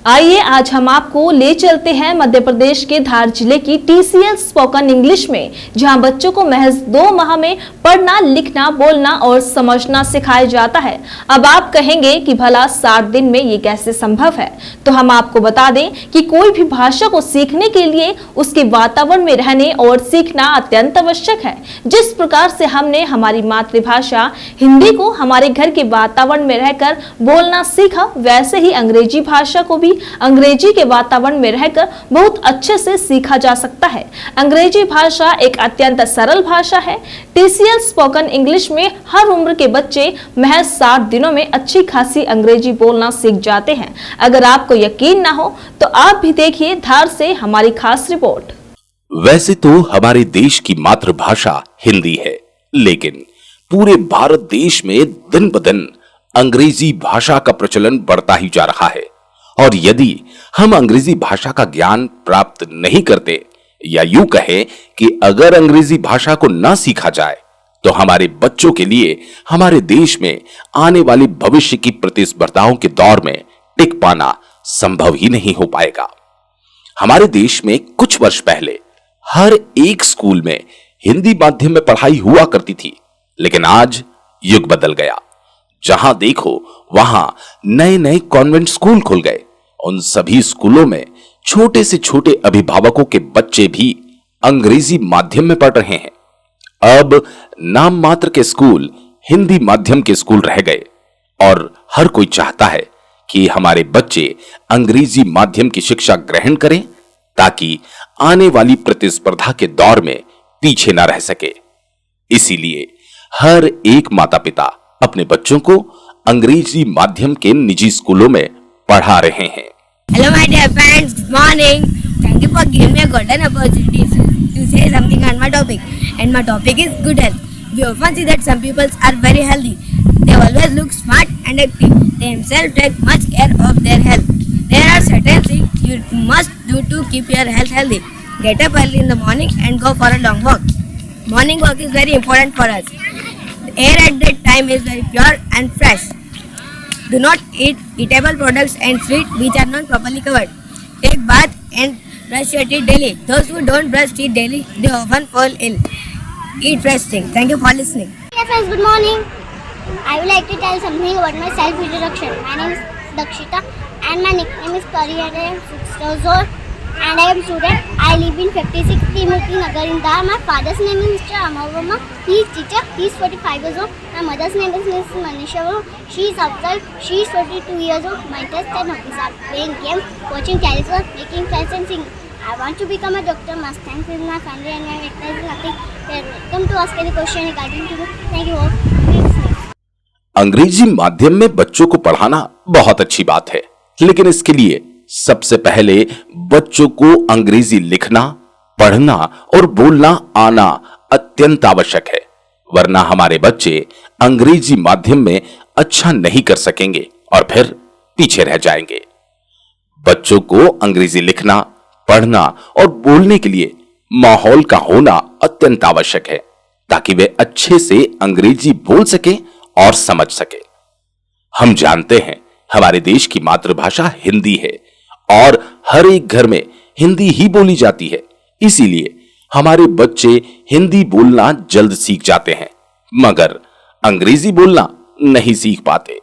आइए आज हम आपको ले चलते हैं मध्य प्रदेश के धार जिले की TCL स्पोकन इंग्लिश में, जहां बच्चों को महज 2 माह में पढ़ना, लिखना, बोलना और समझना सिखाया जाता है। अब आप कहेंगे कि भला 60 दिन में ये कैसे संभव है? तो हम आपको बता दें कि कोई भी भाषा को सीखने के लिए उसके वातावरण में रहने और सीखना अत्यंत आवश्यक है। जिस प्रकार से हमने हमारी मातृभाषा हिंदी को हमारे घर के वातावरण में रहकर बोलना सीखा, वैसे ही अंग्रेजी भाषा को भी अंग्रेजी के वातावरण में रहकर बहुत अच्छे से सीखा जा सकता है। अंग्रेजी भाषा एक अत्यंत सरल भाषा है। TCL स्पोकन इंग्लिश में हर उम्र के बच्चे महज 60 दिनों में अच्छी खासी अंग्रेजी बोलना सीख जाते हैं। अगर आपको यकीन ना हो तो आप भी देखिए धार से हमारी खास रिपोर्ट। वैसे तो हमारे देश की मातृभाषा हिंदी है, लेकिन पूरे भारत देश में दिन ब दिन अंग्रेजी भाषा का प्रचलन बढ़ता ही जा रहा है। और यदि हम अंग्रेजी भाषा का ज्ञान प्राप्त नहीं करते, या यूं कहें कि अगर अंग्रेजी भाषा को ना सीखा जाए, तो हमारे बच्चों के लिए हमारे देश में आने वाली भविष्य की प्रतिस्पर्धाओं के दौर में टिक पाना संभव ही नहीं हो पाएगा। हमारे देश में कुछ वर्ष पहले हर एक स्कूल में हिंदी माध्यम में पढ़ाई हुआ करती थी, लेकिन आज युग बदल गया। जहां देखो वहां नए नए कॉन्वेंट स्कूल खुल गए। उन सभी स्कूलों में छोटे से छोटे अभिभावकों के बच्चे भी अंग्रेजी माध्यम में पढ़ रहे हैं। अब नाम मात्र के स्कूल हिंदी माध्यम के स्कूल रह गए और हर कोई चाहता है कि हमारे बच्चे अंग्रेजी माध्यम की शिक्षा ग्रहण करें, ताकि आने वाली प्रतिस्पर्धा के दौर में पीछे ना रह सके। इसीलिए हर एक माता पिता अपने बच्चों को अंग्रेजी माध्यम के निजी स्कूलों में पढ़ा रहे हैं। Hello my dear parents, good morning. Thank you for giving me a golden opportunity to say something on my topic. And my topic is good health. We often see that some people are very healthy. They always look smart and active. They themselves take much care of their health. There are certain things you must do to keep your health healthy. Get up early in the morning and go for a long walk. Morning walk is very important for us. The air at that time is very pure and fresh. Do not eat eatable products and sweets which are not properly covered. Take bath and brush your teeth daily. Those who don't brush teeth daily, they often fall ill. Eat fresh things. Thank you for listening. Hey friends, good morning. I would like to tell something about my self-introduction. My name is Dakshita and my nickname is Pari and I am 6 years old and I am student. I live in 56 Timothy Nagar in Dhar. My father's name is Mr. Amar Verma. He is teacher. He is 45 years old. My mother's name is Ms. Manisha Verma. She is outside. She is 42 years old. My interests and hobbies are playing games, watching television, making friends and singing. I want to become a doctor. Must thanks with my family and my there is nothing. Welcome to ask any question regarding to me. Thank you all. अंग्रेजी माध्यम में बच्चों को पढ़ाना बहुत अच्छी बात है, लेकिन इसके लिए सबसे पहले बच्चों को अंग्रेजी लिखना, पढ़ना और बोलना आना अत्यंत आवश्यक है, वरना हमारे बच्चे अंग्रेजी माध्यम में अच्छा नहीं कर सकेंगे और फिर पीछे रह जाएंगे। बच्चों को अंग्रेजी लिखना, पढ़ना और बोलने के लिए माहौल का होना अत्यंत आवश्यक है, ताकि वे अच्छे से अंग्रेजी बोल सके और समझ सके। हम जानते हैं हमारे देश की मातृभाषा हिंदी है और हर एक घर में हिंदी ही बोली जाती है। इसीलिए हमारे बच्चे हिंदी बोलना जल्द सीख जाते हैं, मगर अंग्रेजी बोलना नहीं सीख पाते।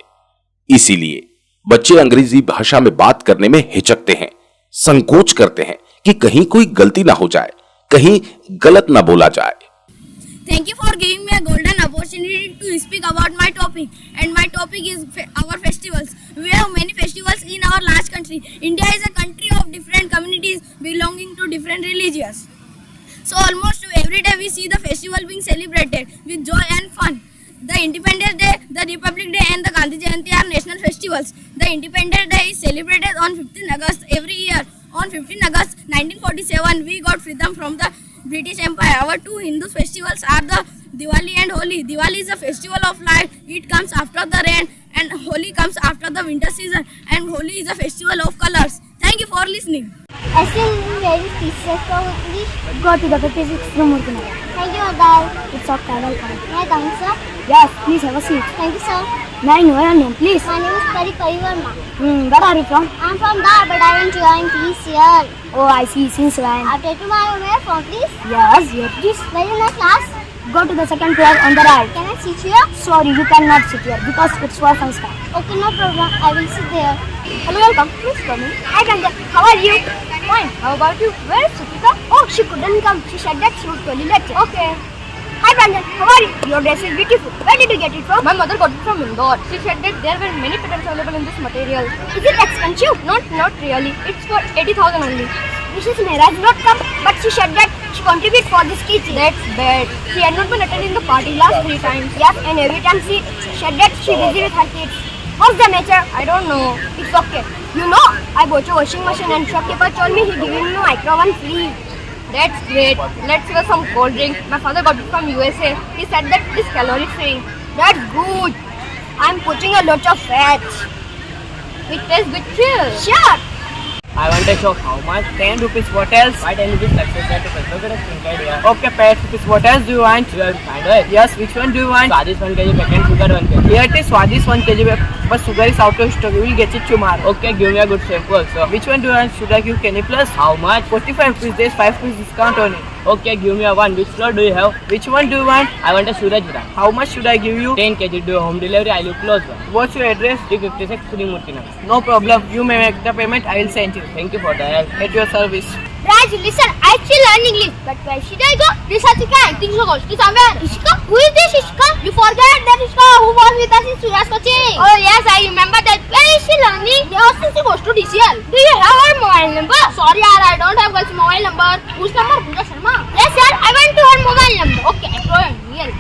इसीलिए बच्चे अंग्रेजी भाषा में बात करने में हिचकते हैं, संकोच करते हैं कि कहीं कोई गलती ना हो जाए, कहीं गलत ना बोला जाए। Thank you for giving me a golden opportunity to speak about my topic. And my topic is our festivals. We have many festivals in our large country. India is a country of different communities belonging to different religions. So almost every day we see the festival being celebrated with joy and fun. The Independence Day, the Republic Day and the Gandhi Jayanti are national festivals. The Independence Day is celebrated on 15 August every year. On 15 August 1947, we got freedom from the British Empire. Our two Hindu festivals are the Diwali and Holi. Diwali is a festival of light. It comes after the rain and Holi comes after the winter season. And Holi is a festival of colors. Thank you for listening. I still very teachers for English. Go to the 56 Murthy Nagar. Thank you, Adal. It's of travel. May I come, sir? Yes, please have a seat. Thank you, sir. May I know your name, please? My name is Pari Verma. Where are you from? I'm from Dhar, but I went to join TCL. Oh, I see. Since when? After tomorrow, where from, please? Yes, yes, please. Where is my class? Go to the second floor on the right. Can I sit here? Sorry, you cannot sit here because it's for first time. Okay, no problem. I will sit there. Hello, welcome. Please come in. Hi, Pranjal. How are you? Fine. How about you? Where is Sutika? Oh, she couldn't come. She said that she would totally lecture. Okay. Hi, Pranjal. How are you? Your dress is beautiful. Where did you get it from? My mother got it from Indore. She said that there were many patterns available in this material. Is it expensive? Not really. It's for 80,000 only. Mrs. Mehra did not come, but she said that she contribute for this kitchen. That's bad. She had not been attending the party last 3 times. Yes, and every time she said that she busy with her kids. What's the matter? I don't know. It's okay. You know, I bought a washing machine and shopkeeper told me he giving me micro one free. That's great. Let's have some cold drink. My father got it from USA. He said that it is calorie free. That's good. I'm putting a lot of fat. It tastes good too. Sure. I want a shop. How much? 10 rupees. What else? Why 10 rupees? Let's say 10 rupees. Look at a pink idea. Okay, 5 rupees. What else do you want? You have to find it. Yes, which one do you want? Swadhish 1 kg pack and sugar 1 kg. Here it is Swadhish 1 kg pack, but sugar is out of stock. You will get it tomorrow. Okay, give me a good shampoo also. Which one do you want? Should I give Kenny Plus? How much? 45 rupees. There's 5 rupees discount on it. Okay, give me a one. Which floor do you have? Which one do you want? I want a Suraj brand. How much should I give you? 10 kg. Do home delivery. I live close by. What's your address? 356 Srimurti Nagar. No problem. You may make the payment. I will send you. Thank you for the help. At your service. Raj, listen, I still learn English, but where should I go? Rishatika, I think so goes to somewhere. Ishika? Who is this Ishika? You forget that Ishika who was with us in Suraj coaching. Oh yes, I remember that. Where is she learning? Yes, she goes to DCL. Do you have her mobile number? Sorry yaar, I don't have girl's mobile number. Whose number? Pooja Sharma. Yes sir, I went to her mobile number. Okay, I told real.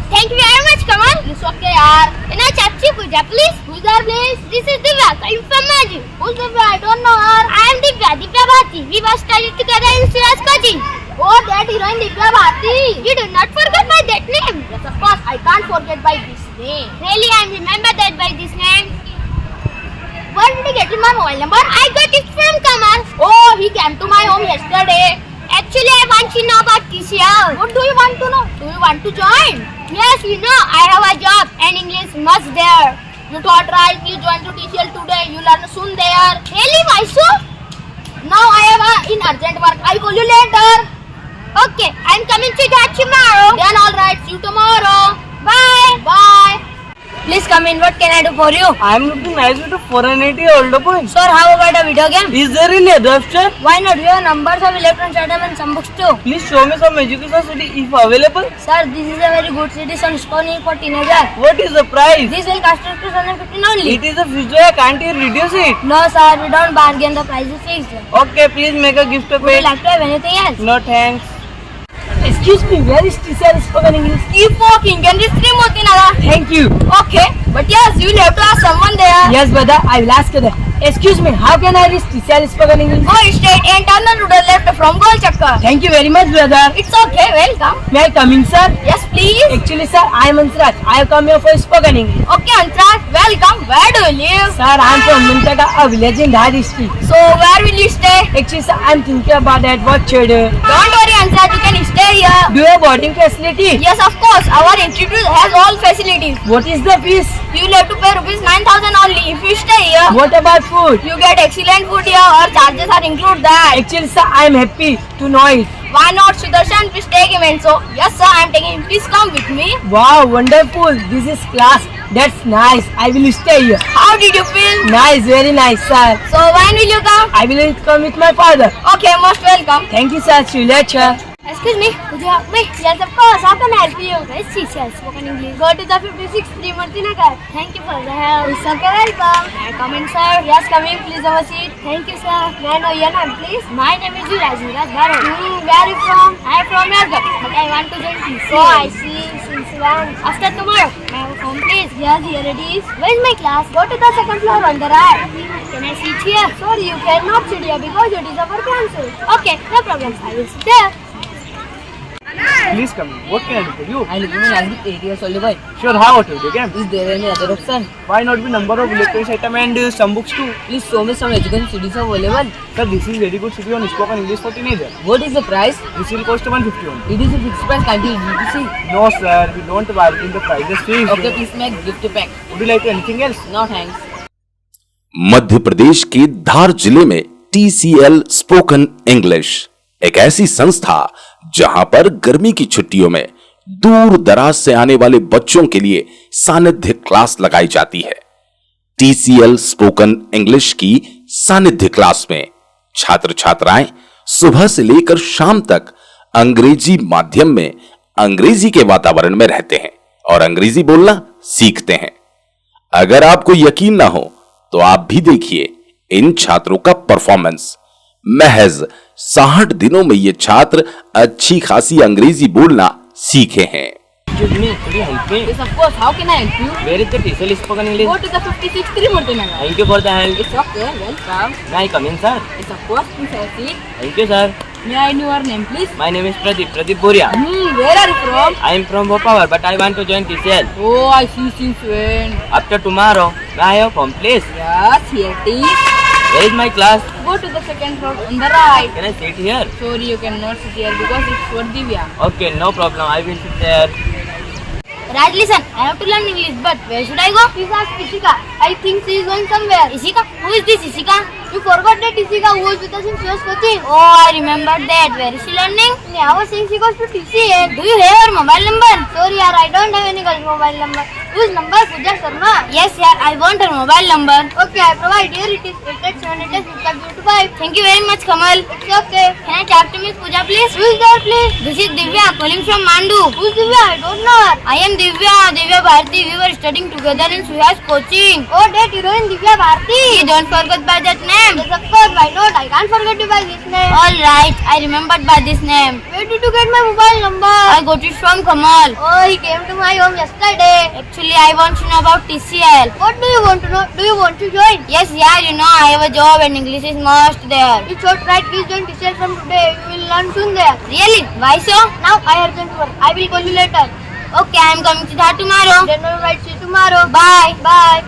Thank you very much, Kamal. It's okay yaar. Can I chat to Pooja please? Who's there please? This is Divya. I'm from Maju. Who's Divya? I don't know her. I am Divya Bharti. We were studied together in Suraj coaching. Oh, that heroine Divya Bharti. You do not forget by that name. Yes, of course. I can't forget by this name. Really, I remember that by this name. Where did you get my mobile number? I got it from Kamal. Oh, he came to my home yesterday. Actually, I want to know about TCL. What do you want to know? Do you want to join? Yes, you know, I have a job and English must there. You thought right, you join to TCL today, you learn soon there. Really, why so? Now I have a in urgent work. I'll call you later. Okay, I'm coming to that tomorrow. Then alright, see you tomorrow. Bye. Bye. Please come in. What can I do for you? I am looking nice with a 480 older boy. Sir, how about a video game? Is there any other option? Why not? Your numbers have electronic item and some books too. Please show me some education city if available. Sir, this is a very good city only for teenagers. What is the price? This will cost us 215 only. It is a future. Can't you reduce it? No sir, we don't bargain. The price is fixed. Okay, please make a gift of Would you it. like to have anything else? No thanks. Excuse me, where is TCL spoken English? Keep walking. Can this Srimurti Nagar? Thank you. Okay. But yes, you will have to ask someone there. Yes, brother, I will ask you that. Excuse me, how can I reach TCL spoken English? Go straight and turn to the left from Gol Chakkar. Thank you very much, brother. It's okay. Welcome. May I come in, sir? Yes, please. Actually, sir, I am Ansraj. I have come here for spoken English. Okay, Antraj. Welcome. Where do you live? Sir, I am from Muntaka, a village in Dhar district. So, where will you stay? Actually, sir, I am thinking about that. What should I do? Don't worry, Antraj. You can stay here. Do you have boarding facility? Yes, of course. Our institute has all facilities. What is the fees? You will have to pay rupees 9,000 only if you stay here. What about food? You get excellent food here. Our charges are include that. Actually, sir, I am happy to know it. Why not, Sudarshan? Please take him and so. Yes, sir. I am taking him. Please come with me. Wow, wonderful. This is class. That's nice. I will stay here. How did you feel? Nice, very nice, sir. So, when will you come? I will come with my father. Okay, most welcome. Thank you, sir. See you later. Excuse me, would you help me? Yes, of course. How can I help you? Where is TCL spoken English? Go to the 56 Srimurti Nagar. Thank you for the help. It's okay, welcome. May I come in, sir? Yes, come in. Please have a seat. Thank you, sir. May I know your name, please? My name is Rajviraj Bharat. Where are you from? I am from Yargat, but I want to join TCL. Oh, I see. Since when? After tomorrow. May I have a phone, please? Yes, here it is. Where is my class? Go to the second floor on the right. Can I sit here? Sorry, you cannot sit here because it is our cancel. Okay, no problem. I will sit there. Please come in. What can I do for you? I live in Nashville, 8 years old boy. Sure, how about the game? Is there any other option? Why not be number of electronics item and some books too? Please show me some education CDs available. Sir, this is very good CD on spoken English for teenager. What is the price? This will cost 150 only. It is a fixed price, can't you see? No sir, we don't bargain the prices fixed. Okay, please make gift pack. Would you like anything else? No thanks. Madhya Pradesh के धार जिले में TCL spoken English एक ऐसी संस्था जहां पर गर्मी की छुट्टियों में दूर दराज से आने वाले बच्चों के लिए सानिध्य क्लास लगाई जाती है। TCL स्पोकन इंग्लिश की सानिध्य क्लास में छात्र छात्राएं सुबह से लेकर शाम तक अंग्रेजी माध्यम में अंग्रेजी के वातावरण में रहते हैं और अंग्रेजी बोलना सीखते हैं। अगर आपको यकीन ना हो तो आप भी देखिए इन छात्रों का परफॉर्मेंस। महज 60 दिनों में ये छात्र अच्छी खासी अंग्रेजी बोलना सीखे हैं। Excuse me, could you help me? Yes, of course. How can I help you? Where is the TCL spoken English? Go to the 56 Trimurti Nagar. Thank you for the help. It's okay. Welcome. May I come in, sir? Yes, of course. Please have a seat. Thank you, sir. May I know your name, please? My name is Pradeep Boria. Where are you from? I am from Bhopal, but I want to join TCL. Oh, I see since when. After tomorrow, may I have home please? Yes, here it is. Where is my class? Go to the second floor on the right. Can I sit here? Sorry, you cannot sit here because it's for Divya. Okay, no problem. I will sit there. Raj, listen, I have to learn English, but where should I go? Please ask Ishika. I think she is going somewhere. Ishika? Who is this Ishika? You forgot that Ishika who was with us in Swiss coaching. Oh, I remember that. Where is she learning? I was saying she goes to TCL. Do you have her mobile number? Sorry, yaar, I don't have any girl's mobile number. Whose number? Pooja Sharma. Yes, yaar, I want her mobile number. Okay, I provide. Here it is. 8878 Thank you very much, Kamal. It's okay. Can I talk to Miss Pooja, please? Who is there, please? This is Divya calling from Mandu. Who is Divya? I don't know her. I am Divya Bharti. We were studying together in Suhas coaching. Oh, that heroine Divya Bharti. You don't forget by that name. Yes, of course. Why not? I can't forget you by this name. All right, I remembered by this name. Where did you get my mobile number? I got it from Kamal. Oh, he came to my home yesterday. Actually, I want to know about TCL. What do you want to know? Do you want to join? Yes, yeah, you know, I have a job and English is must there. It's alright. Please join TCL from today. You will learn soon there. Really? Why so? Now I have urgent work. I will call you later. Okay, I am coming to that tomorrow. Then I will see you tomorrow. Bye. Bye.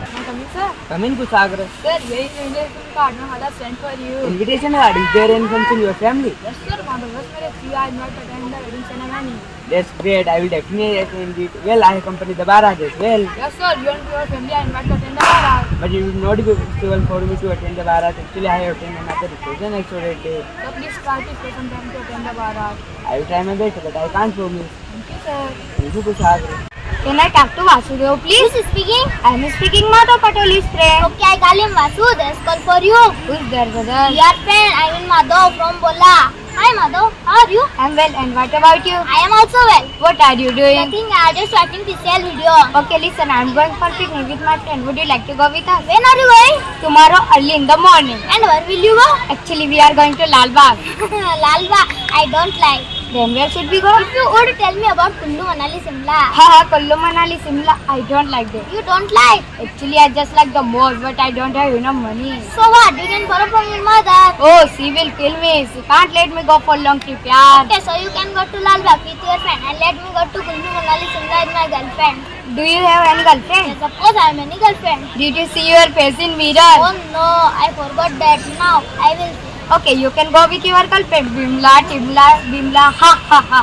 Come in, Kusagra. Sir, here is English card. No, I have sent for you. Invitation card. Is there any function in your family? Yes, sir. On the first marriage, you are not attend the wedding ceremony. That's great. I will definitely attend it. Well, I accompany the Bharat as well. Yes, sir. You and your family are invited to attend the Bharat. But it will not be possible for me to attend the Bharat. Actually, I have attended another occasion extra day. So please try to spend some time to attend the Bharat. I will try my best, but I can't promise. Thank you, sir. Thank you, Kusagra. Can I talk to Vasudev, please? Who is speaking? I am speaking Madhav Patolis friend. Okay, I call him Vasu. There's call for you. Who is there, brother? Your friend, I am Madhav from Bola. Hi Madhav, how are you? I'm well, and what about you? I am also well. What are you doing? Nothing, I just watching TCL video. Okay, listen, I'm going for picnic with my friend. Would you like to go with us? When are you going? Tomorrow early in the morning. And where will you go? Actually, we are going to Lal Bagh. Lalba, I don't like. Then where should we go? If you would tell me about Kullu Manali Simla. Haha, Kullu Manali Simla. I don't like that. You don't like. Actually, I just like the mall, but I don't have enough money. So what? You can borrow from your mother. Oh, she will kill me. She can't let me go for long trip, yaar. Okay, so you can go to Lalba with your friend and let me go to Kullu Manali Simla with my girlfriend. Do you have any girlfriend? Yes, of course I have many girlfriends. Did you see your face in mirror? Oh no, I forgot that. Now I will. Okay, you can go with your girlfriend. Bimla, Bimla, ha ha ha.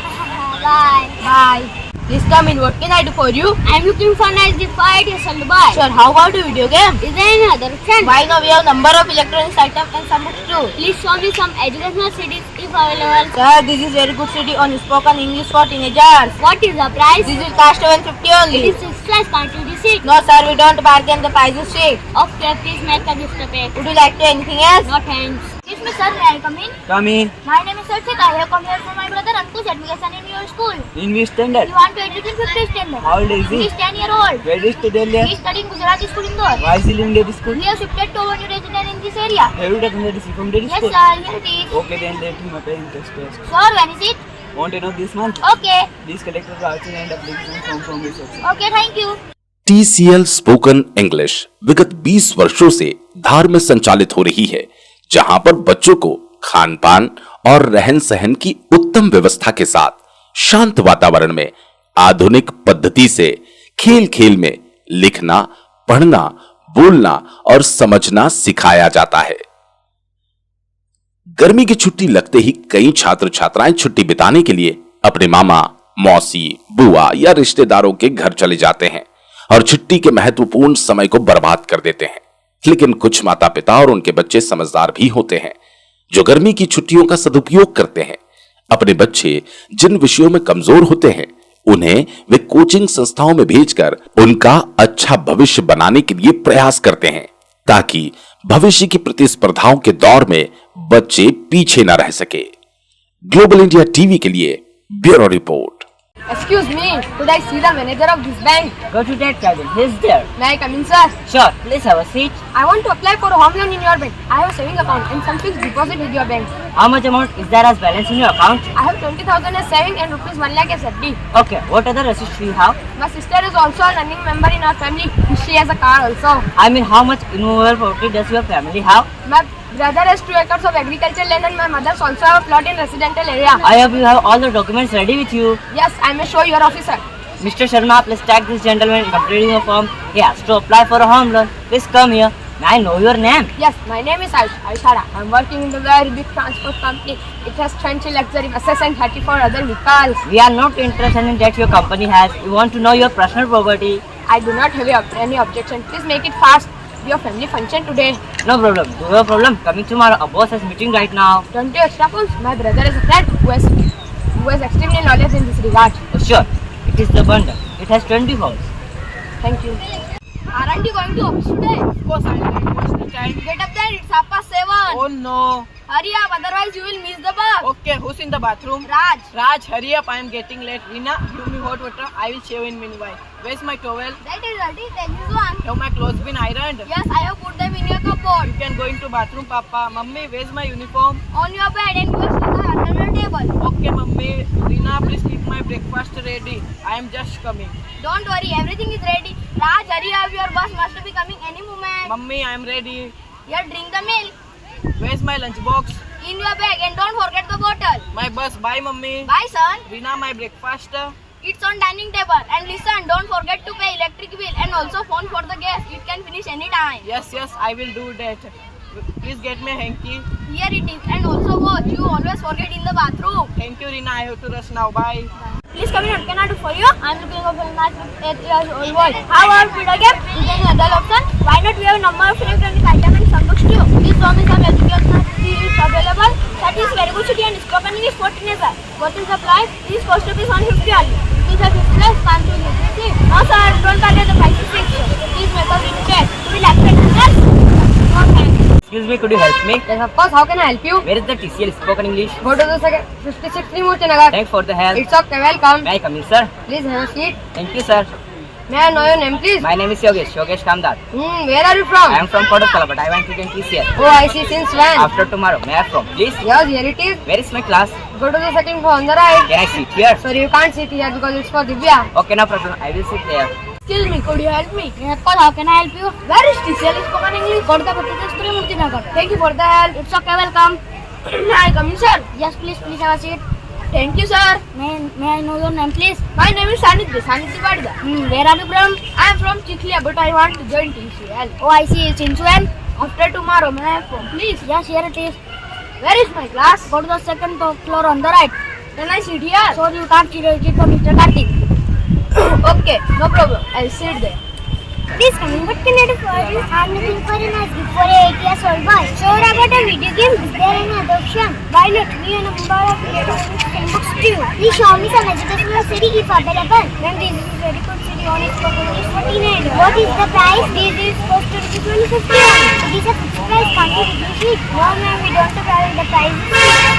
Bye. Bye. Please come in. What can I do for you? I'm looking for nice gift for 8 years old boy. Sure. How about a video game? Is there any other option? Why not? We have number of electronics items and some books too. Please show me some educational CDs if available. Sir, this is very good CD on spoken English for teenagers. What is the price? This will cost 750 only. It is 6 plus, can't you receipt? No sir, we don't bargain the prices cheap. Okay, please make a gift pack. Would you like to anything else? No thanks. Excuse me sir, may I come in? Come in. My name is Sarthik. I have come here for my brother Ankush admission in your school. In which standard? You want to educate 50th standard. How old is He he? is 10 year old. Where is the Delhi? He is studying Gujarati school Indore. Why is he in Delhi school? We have shifted to our new resident in this area. Have you taken the DC from Delhi Yes school? sir, here it is. Okay, then let him apply in test test. Sir, when is it? Want to know this month? Okay. Please collect the voucher and application form from this section. Okay, thank you. TCL spoken English विगत 20 वर्षों से धार में संचालित हो रही है, जहां पर बच्चों को खान पान और रहन सहन की उत्तम व्यवस्था के साथ शांत वातावरण में आधुनिक पद्धति से खेल खेल में लिखना, पढ़ना, बोलना और समझना सिखाया जाता है। गर्मी की छुट्टी लगते ही कई छात्र छात्राएं छुट्टी बिताने के लिए अपने मामा, मौसी, बुआ या रिश्तेदारों के घर चले जाते हैं और छुट्टी के महत्वपूर्ण समय को बर्बाद कर देते हैं। लेकिन कुछ माता पिता और उनके बच्चे समझदार भी होते हैं जो गर्मी की छुट्टियों का सदुपयोग करते हैं। अपने बच्चे जिन विषयों में कमजोर होते हैं उन्हें वे कोचिंग संस्थाओं में भेजकर उनका अच्छा भविष्य बनाने के लिए प्रयास करते हैं ताकि भविष्य की प्रतिस्पर्धाओं के दौर में बच्चे पीछे न रह सके। ग्लोबल इंडिया टीवी के लिए bureau report. Excuse me, could I see the manager of this bank? Go to that cabin. He's there. May I come in, sir? Sure. Please have a seat. I want to apply for a home loan in your bank. I have a saving account and some fixed deposit with your bank. How much amount is there as balance in your account? I have 20,000 as saving and rupees 1 lakh as FD. Okay. What other assets do you have? My sister is also a earning member in our family. She has a car also. I mean, how much immovable property does your family have? My brother has 2 acres of agricultural land and my mother also have a plot in residential area. I hope you have all the documents ready with you. Yes, I may show your officer. Mr. Sharma, please tag this gentleman in completing a form. He has to apply for a home loan. Please come here. May I know your name? Yes, my name is Aishara. I am working in the very big transport company. It has 20 luxury buses and 34 other vehicles. We are not interested in that your company has. We want to know your personal property. I do not have any objection. Please make it fast. Your family function today. No problem. No problem. Coming tomorrow. Our boss is meeting right now. 20 extra phones. My brother is a friend who has extremely knowledge in this regard. Oh, sure. It is the bundle. It has 20 phones. Thank you. Aren't you going to office today? Of course, I will. What's the time? Get up there. It's 7:30. Oh no. Hurry up, otherwise you will miss the bus. Okay, who's in the bathroom? Raj. Raj, hurry up. I am getting late. Rina, give me hot water. I will shave in meanwhile. Where's my towel? That is dirty. Take this one. Have my clothes been ironed? Yes, I have put them in your cupboard. You can go into bathroom, Papa. Mummy, where's my uniform? On your bed and you will sit under your table. Okay, Mummy. Rina, please keep my breakfast ready. I am just coming. Don't worry, everything is ready. Raj, hurry up. Your bus must be coming any moment. Mummy, I am ready. Here, drink the milk. Where's my lunchbox? In your bag and don't forget the bottle. My bus. Bye, Mummy. Bye, son. Rina, my breakfast. It's on dining table. And listen, don't forget to pay electric bill and also phone for the gas. It can finish any time. Yes, I will do that. Please get me a hanky. Here it is. And also watch. You always forget in the bathroom. Thank you, Rina. I have to rush now. Bye. Please come in. What can I do for you? I'm looking for a match with 8 years old boy. How about video game? Is there any other option? Why not we have a number of electronic items and some books too? Please show me some educational is available. That is very good city and spoken English for teenagers. What is the price? This cost rupees 150 only. These are 50 plus, can't you see? No sir, don't forget the price is fixed. Please make us repeat. Do we like it? No thanks. Excuse me, could you help me? Yes, of course. How can I help you? Where is the TCL spoken English? Go to the second 56 Murti Nagar. Thanks for the help. It's okay. Welcome. May I come in, sir? Please have a seat. Thank you, sir. May I know your name, please? My name is Yogesh Kamdar. Where are you from? I am from Kodakkala, but I want to get TCL. Oh, I see. Since when? After tomorrow, may I from, please? Yes, here it is. Where is my class? Go to the second floor on the right. Can I sit here? Sorry, you can't sit here because it's for Divya. Okay, no problem. I will sit there. Excuse me, could you help me? Yes, of course. How can I help you? Where is TCL spoken English? Go to the 56 Murti Nagar. Thank you for the help. It's okay. Welcome. May I come in, sir? Yes, please have a seat. Thank you, sir. May I know your name, please? My name is Sanidhya Badga. Where are you from? I am from Chikhlia, but I want to join TCL. Oh, I see. Since when? After tomorrow, may I have phone, please? Yes, here it is. Where is my class? Go to the second floor on the right. Can I sit here? So you can't sit for Mr. Kartik. Okay, no problem. I'll sit there. Please come in. What can I do for you? I'm looking for a nice gift for a 8 years old boy. Sure about a video game? Is there any other option? Why not? We have a number of electronic books too. Please show me some educational city if available. Then this is very good city on its English for teenagers. What is the price? This is supposed to be 2050. It is a fixed price. Can't you reduce it? No ma'am, we don't have the price.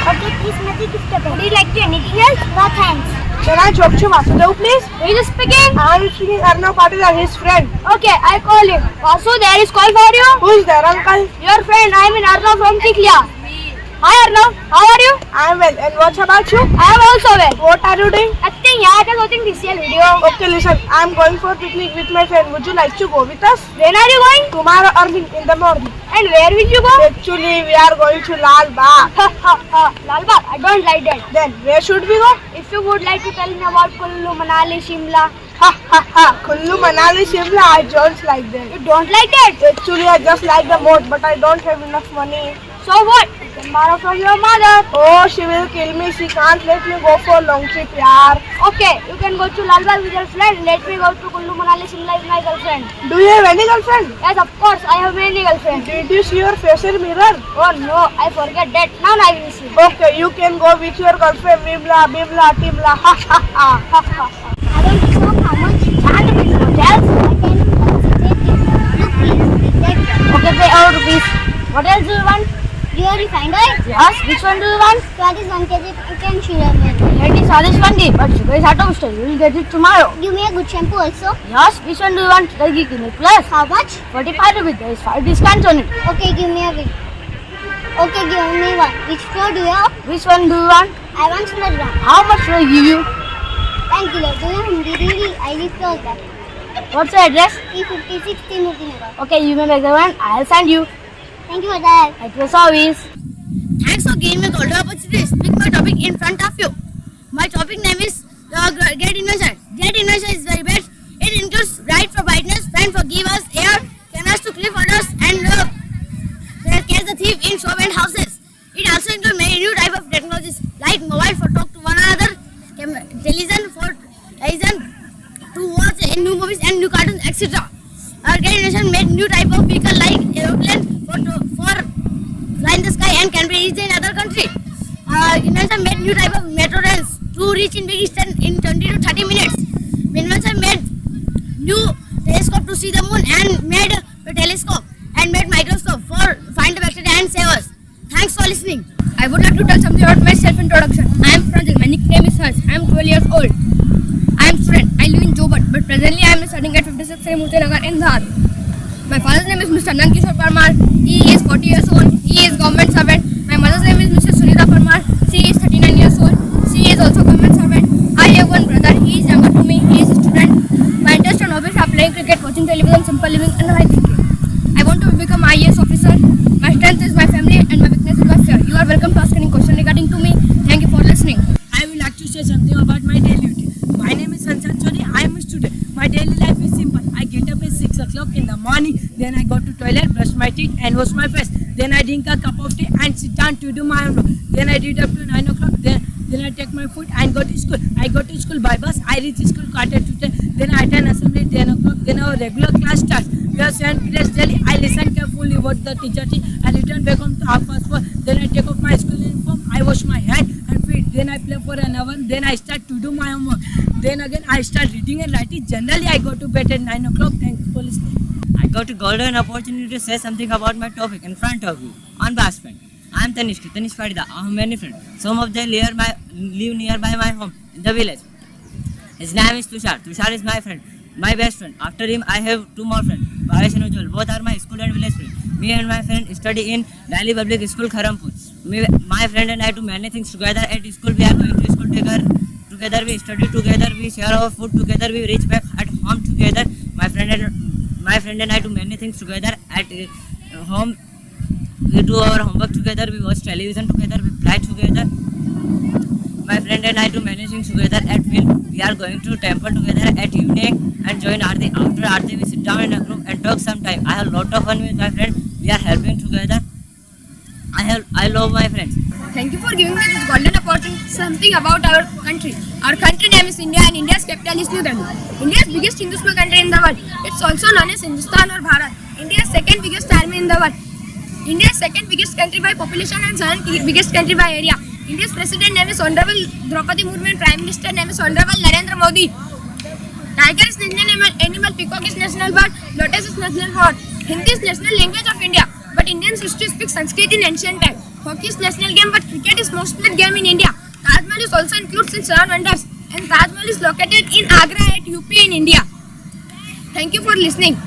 Okay, please make the gift up. Would you like to anything else? No thanks. Can I talk to Vasudev, please? Who is speaking? I am speaking Arnav Patil and his friend. Okay, I call him. Also, there is call for you. Who is there, uncle? Your friend, I mean Arnav from Chikhlia. Hi Arnav, how are you? I am well. And what about you? I am also well. What are you doing? Nothing, yeah, I was watching TCL video. Okay, listen. I am going for picnic with my friend. Would you like to go with us? When are you going? Tomorrow early in the morning. And where will you go? Actually, we are going to Lal Bagh. Lal Bagh, I don't like that. Then where should we go? If you would like to tell me about Kullu, Manali, Shimla. Kullu, Manali, Shimla. I don't like that. You don't like that? Actually, I just like the boat, but I don't have enough money. So what? You can borrow from your mother. Oh, she will kill me. She can't let me go for long trip, yaar. Okay, you can go to Lal Bagh with your friend. Let me go to Kullu, Manali, Shimla with my girlfriend. Do you have any girlfriend? Yes, of course, I have many girlfriends. Did you see your face in mirror? Oh no, I forget that. Now I will see. Okay, you can go with your girlfriend. Bibla, Bibla, Tibla. Ha ha ha. I want to know how much charge of hotels I can consider it. Okay, pay all rupees. What else do you want? Do you refined oil? Yes, which one do you want? Swadis 1 kg and sugar milk. It is Sadish Pandi, but sugar is out of stock. You will get it tomorrow. Give me a good shampoo also. Yes, which one do you want? Dagi Clinic Plus. How much? 45 rupees. There is 5 discounts on it. Okay, give me a bit. Okay, give me one. Which floor do you have? Which one do you want? I want small ground. How much will I give you? 10 kilos. Do you Hindi really? I live close by. What's your address? E56 Timothy Nagar. Okay, you may make the one. I'll send you. Thank you for that. At your service. Thanks for giving me the golden opportunity to speak my topic in front of you. My topic name is Great Invention. Great Invention is very best. It includes right for brightness, fan for give us air, cameras to clip orders, and catch the thief in shop and houses. It also includes many new type of technologies like mobile for talk to one another, television to watch new movies and new cartoons, etc. Our Great Invention made new type of vehicle like aeroplane for fly in the sky and can be reached in other country. Invention made new type of metro rails to reach in big distance in 20 to 30 minutes. Invention made new telescope to see the moon and made a telescope and made microscope for find the bacteria and save us. Thanks for listening. I would like to tell something about my self-introduction. I am Pranjal. My nickname is Harsh. I am 12 years old. I am student. I live in Jobat, but presently I am studying at 56 Murti Nagar in Dhar. My father's name is Mr. Nankishore Parmar. He is 40 years old. He is government servant. My mother's name is Mrs. Sunita Parmar. She is 39 years old. She is also government servant. I have one brother. He is younger to me. He is a student. My interest and hobbies are playing cricket, watching television, simple living, and high thinking. I want to become an IAS officer. My strength is my family, and my weakness is my fear. You are welcome to ask any question regarding to me. Thank you for listening. I would like to say something about my daily routine. My name is Sansar Chori. I am a student. My daily life is simple. I get up at 6 o'clock in the morning. Then I go to toilet, brush my teeth and wash my face. Then I drink a cup of tea and sit down to do my homework. Then I read up to 9 o'clock. Then I take my food and go to school. I go to school by bus. I reach school 9:45. Then I attend assembly 10 o'clock. Then our regular class starts. We have 7 periods daily. I listen carefully what the teacher teaches. I return back home to 4:30. Then I take off my school uniform. I wash my hand and feet. Then I play for an hour. Then I start to do my homework. Then again I start reading and writing. Generally I go to bed at 9 o'clock. Thanks for listening. I got a golden opportunity to say something about my topic in front of you on best friend. I am Tanish Farida. I have many friends. Some of them live nearby my home in the village. His name is Tushar. Tushar is my friend, my best friend. After him, I have 2 more friends, Bhavesh and Ujjwal. Both are my school and village friends. Me and my friend study in Delhi Public School, Kharampur. My friend and I do many things together at school. We are going to school together. We study together. We share our food together. We reach back at home together. My friend and I do many things together at home. We do our homework together. We watch television together. We play together. My friend and I do many things together at film. We are going to temple together at evening and join Aarti. After Aarti, we sit down in a group and talk sometime. I have a lot of fun with my friend. We are helping together. I love my friends. Thank you for giving me this golden opportunity. Something about our country. Our country name is India and India's capital is New Delhi. India's biggest Hindu country in the world. It's also known as Hindustan or Bharat. India's second biggest army in the world. India's second biggest country by population and second biggest country by area. India's president name is Honorable Draupadi Murmu and Prime Minister name is Honorable Narendra Modi. Tiger is national animal, peacock is national bird, lotus is national flower. Hindi is national language of India, but Indians used to speak Sanskrit in ancient time. Hockey is national game, but cricket is most played game in India. Taj Mahal is also included in 7 wonders, and Taj Mahal is located in Agra at UP in India. Thank you for listening.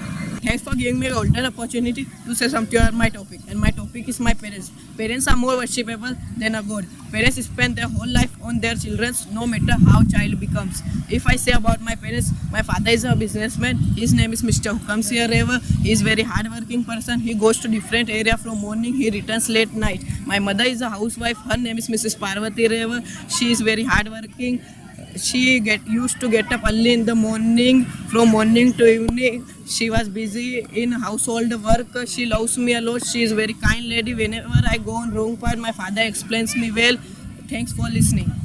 Thanks for giving me a golden opportunity to say something on my topic. And my topic is my parents. Parents are more worshipable than a god. Parents spend their whole life on their children, no matter how child becomes. If I say about my parents, my father is a businessman. His name is Mr. Hukamsiya Rewa. He is very hardworking person. He goes to different area from morning. He returns late night. My mother is a housewife. Her name is Mrs. Parvati Rewa. She is very hardworking. She used to get up early in the morning, from morning to evening. She was busy in household work. She loves me a lot. She is very kind lady. Whenever I go on wrong path, my father explains me well. Thanks for listening.